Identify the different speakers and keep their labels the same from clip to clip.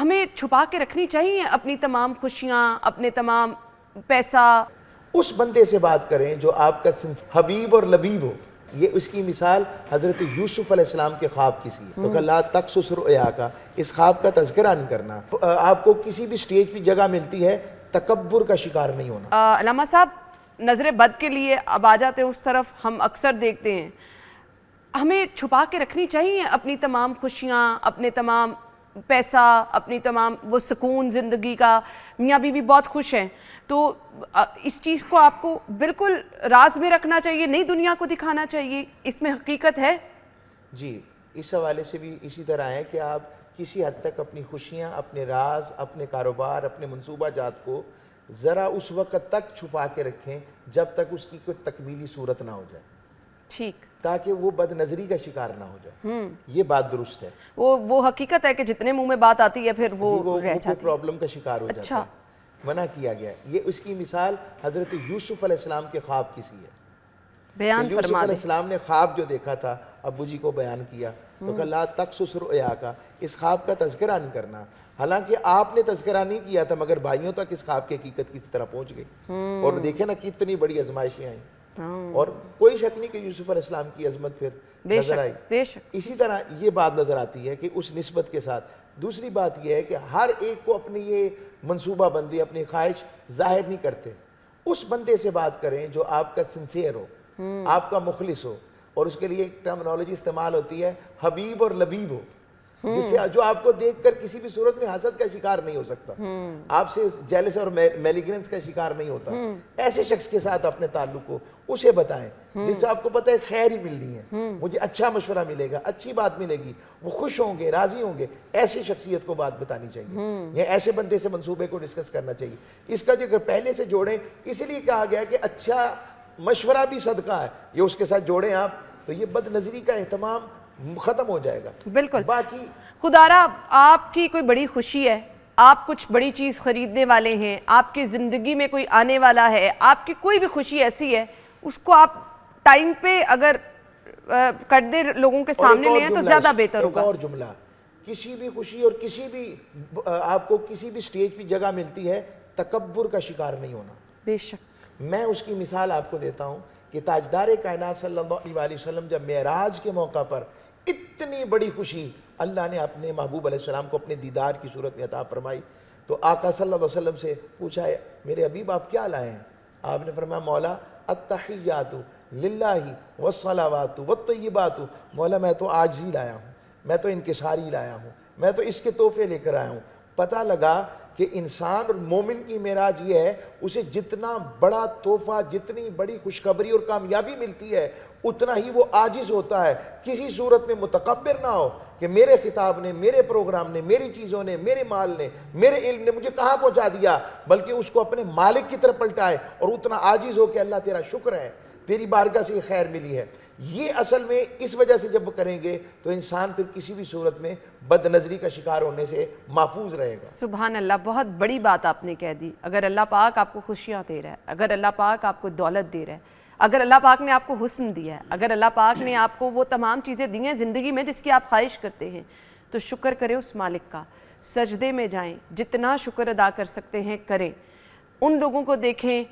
Speaker 1: ہمیں چھپا کے رکھنی چاہیے اپنی تمام خوشیاں، اپنے تمام پیسہ؟
Speaker 2: اس بندے سے بات کریں جو آپ کا حبیب اور لبیب ہو. یہ اس کی مثال حضرت یوسف علیہ السلام کے خواب کی سی ہے. تو کہ لا تقصص رؤیاک، اس خواب کا تذکرہ نہیں کرنا. آپ کو کسی بھی سٹیج پہ جگہ ملتی ہے تکبر کا شکار نہیں ہونا.
Speaker 1: علامہ صاحب، نظر بد کے لیے اب آ جاتے ہیں اس طرف. ہم اکثر دیکھتے ہیں ہمیں چھپا کے رکھنی چاہیے اپنی تمام خوشیاں، اپنے تمام پیسہ، اپنی تمام وہ سکون زندگی کا. میاں بیوی بہت خوش ہیں تو اس چیز کو آپ کو بالکل راز میں رکھنا چاہیے، نہیں دنیا کو دکھانا چاہیے. اس میں حقیقت ہے؟
Speaker 2: جی، اس حوالے سے بھی اسی طرح ہے کہ آپ کسی حد تک اپنی خوشیاں، اپنے راز، اپنے کاروبار، اپنے منصوبہ جات کو ذرا اس وقت تک چھپا کے رکھیں جب تک اس کی کوئی تکمیلی صورت نہ ہو جائے.
Speaker 1: ٹھیک.
Speaker 2: تاکہ وہ بد نظری کا شکار نہ ہو جائے. یہ بات درست ہے.
Speaker 1: وہ حقیقت ہے کہ جتنے منہ میں بات آتی ہے پھر وہ رہ جاتی ہے،
Speaker 2: پرابلم کا شکار ہو جاتا ہے. منع کیا گیا ہے. یہ اس کی مثال حضرت یوسف علیہ السلام کے خواب کی سی ہے.
Speaker 1: بیان
Speaker 2: یوسف
Speaker 1: فرما
Speaker 2: علیہ
Speaker 1: دیں.
Speaker 2: السلام نے خواب جو دیکھا تھا ابو جی کو بیان کیا تو کہ لا تقصص رؤیاک، اس خواب کا تذکرہ نہیں کرنا. حالانکہ آپ نے تذکرہ نہیں کیا تھا مگر بھائیوں تک اس خواب کی حقیقت کسی طرح پہنچ گئی. اور دیکھیں نا کتنی بڑی آزمائشیں آئیں. اور کوئی شک نہیں کہ یوسف علیہ السلام کی عظمت پھر نظر آئی.
Speaker 1: بے شک.
Speaker 2: اسی طرح یہ بات نظر آتی ہے کہ اس نسبت کے ساتھ دوسری بات یہ ہے کہ ہر ایک کو اپنی یہ منصوبہ بندی، اپنی خواہش ظاہر نہیں کرتے. اس بندے سے بات کریں جو آپ کا سنسیئر ہو، آپ کا مخلص ہو. اور اس کے لیے ایک ٹرمنالوجی استعمال ہوتی ہے حبیب اور لبیب ہو، جس سے جو آپ کو دیکھ کر کسی بھی صورت میں حسد کا شکار نہیں ہو سکتا، آپ سے جیلس اور میلیگننس کا شکار نہیں ہوتا. ایسے شخص کے ساتھ اپنے تعلق کو اسے بتائیں جس سے آپ کو پتہ ہے خیر ہی ملنی ہے، مجھے اچھا مشورہ ملے گا، اچھی بات ملے گی، وہ خوش ہوں گے، راضی ہوں گے. ایسی شخصیت کو بات بتانی چاہیے، یا ایسے بندے سے منصوبے کو ڈسکس کرنا چاہیے. اس کا جو پہلے سے جوڑیں، اس لیے کہا گیا کہ اچھا مشورہ بھی صدقہ ہے. یہ اس کے ساتھ جوڑیں آپ تو یہ بد نظری کا اہتمام ختم ہو جائے گا.
Speaker 1: بالکل.
Speaker 2: باقی
Speaker 1: خدارا آپ کی کوئی بڑی خوشی ہے، آپ کچھ بڑی چیز خریدنے والے ہیں، آپ کی زندگی میں کوئی آنے والا ہے، آپ کی کوئی بھی خوشی ایسی ہے، اس کو آپ ٹائم پہ اگر کر دے لوگوں کے سامنے لے تو زیادہ بہتر ہوگا.
Speaker 2: ایک اور جملہ، کسی بھی خوشی اور کسی بھی آپ کو کسی بھی سٹیج پہ جگہ ملتی ہے تکبر کا شکار نہیں ہونا.
Speaker 1: بے شک.
Speaker 2: میں اس کی مثال آپ کو دیتا ہوں کہ تاجدار کائنات صلی اللہ علیہ وسلم جب معراج کے موقع پر اتنی بڑی خوشی اللہ نے اپنے محبوب علیہ السلام کو اپنے دیدار کی صورت میں عطا فرمائی تو آقا صلی اللہ علیہ وسلم سے پوچھا ہے میرے حبیب آپ کیا لائے ہیں؟ آپ نے فرمایا مولا التحیات للہ والصلوات والطیبات. مولا میں تو عاجزی لایا ہوں، میں تو انکساری لایا ہوں، میں تو اس کے تحفے لے کر آیا ہوں. پتہ لگا کہ انسان اور مومن کی معراج یہ ہے اسے جتنا بڑا تحفہ، جتنی بڑی خوشخبری اور کامیابی ملتی ہے اتنا ہی وہ عاجز ہوتا ہے. کسی صورت میں متکبر نہ ہو کہ میرے خطاب نے، میرے پروگرام نے، میری چیزوں نے، میرے مال نے، میرے علم نے مجھے کہاں پہنچا دیا، بلکہ اس کو اپنے مالک کی طرف پلٹائے اور اتنا عاجز ہو کہ اللہ تیرا شکر ہے، تیری بارگاہ سے یہ خیر ملی ہے. یہ اصل میں اس وجہ سے جب کریں گے تو انسان پھر کسی بھی صورت میں بد نظری کا شکار ہونے سے محفوظ رہے گا.
Speaker 1: سبحان اللہ، بہت بڑی بات آپ نے کہہ دی. اگر اللہ پاک آپ کو خوشیاں دے رہا ہے، اگر اللہ پاک آپ کو دولت دے رہا ہے، اگر اللہ پاک نے آپ کو حسن دیا ہے، اگر اللہ پاک نے آپ کو وہ تمام چیزیں دی ہیں زندگی میں جس کی آپ خواہش کرتے ہیں، تو شکر کریں اس مالک کا. سجدے میں جائیں، جتنا شکر ادا کر سکتے ہیں کریں. ان لوگوں کو دیکھیں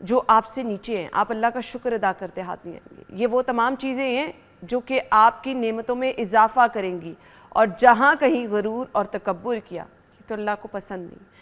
Speaker 1: جو آپ سے نیچے ہیں، آپ اللہ کا شکر ادا کرتے ہاتھ نہیں آئیں گے. یہ وہ تمام چیزیں ہیں جو کہ آپ کی نعمتوں میں اضافہ کریں گی. اور جہاں کہیں غرور اور تکبر کیا تو اللہ کو پسند نہیں.